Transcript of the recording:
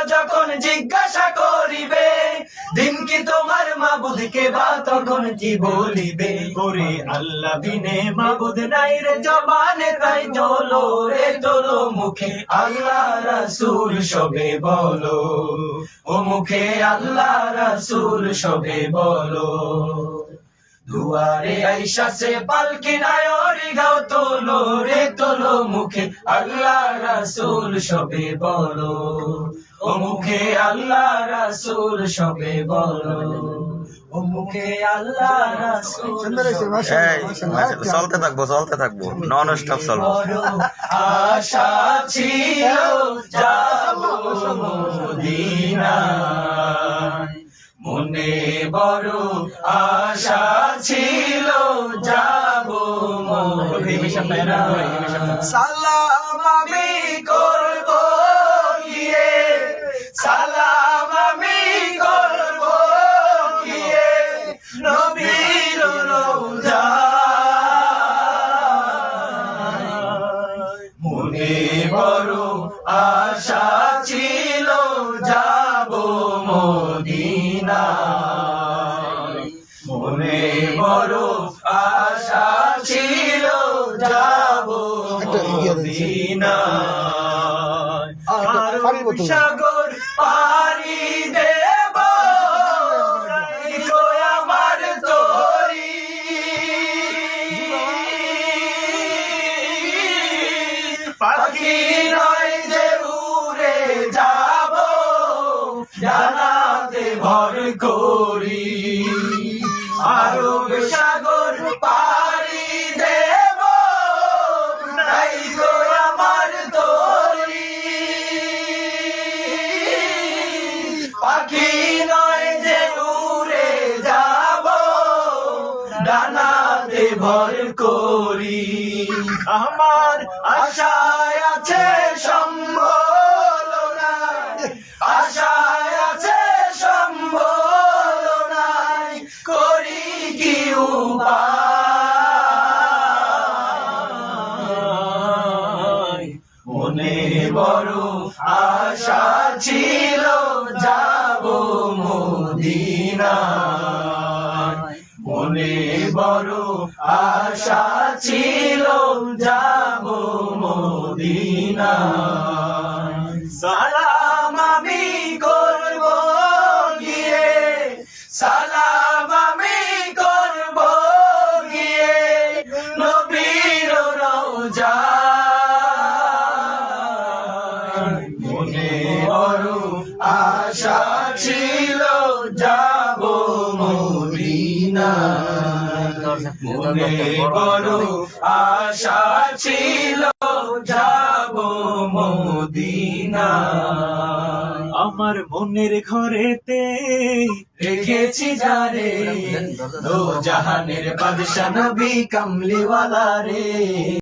যখন জিজ্ঞাসা করিবে দিন কি তোমার মাবুদকে বা তখন কি বলিবে ওরে আল্লাহ বিনে মাবুদ নাই রে জবানে তাই তোলো রে তোলো মুখে আল্লাহ রাসূল সবে বলো ও মুখে আল্লাহ রাসূল সবে বলো দুয়ারে আইসা সে পালকি নায়রি গাও তোলো রে তোলো মুখে আল্লাহ রাসূল সবে বলো ও মুখে আল্লাহ রাসূল সবে বলো ও মুখে আল্লাহ রাসূল চলতে থাকবো নন স্টপ চলবো আশা ছিল যাবো মদিনায় মনে বড় আশা ছিল যাবো মদিনায় সালাম আমি করব গিয়ে সালাম আমি করব গিয়ে নবীর রওজায় মনে বড় আশা ছিল যাবো মদিনায় মনে বড় আশা ছিল যাবো মদিনায় আরব সাগর পাড়ি দেব নাইকো আমার তরি পাখি নয় যে উড়ে যাব জানাতে ভর করি আরব সাগর পাড়ি দেব নাইকো আমার তরি পাখি নয় যে উড়ে যাব ডানাতে ভর করি আমার আশায় আছে সম্বল নাই আশায় আছে সম্বল নাই করি কি উপায় মনে বড় আশা ছিল যাবো মদিনায় মনে বড় আশা ছিল যাবো মদিনায় সালাম আমি করব গিয়ে সালাম আমি করব গিয়ে নবীর রওজায় মনে বড় আশা ছিল যাবো মদিনায় মনে বড় আশা ছিল যাবো মদিনায় আমার মনের ঘরেতে রেখেছি যারে দো জাহানের বাদশা নবী কামলিওয়ালা রে।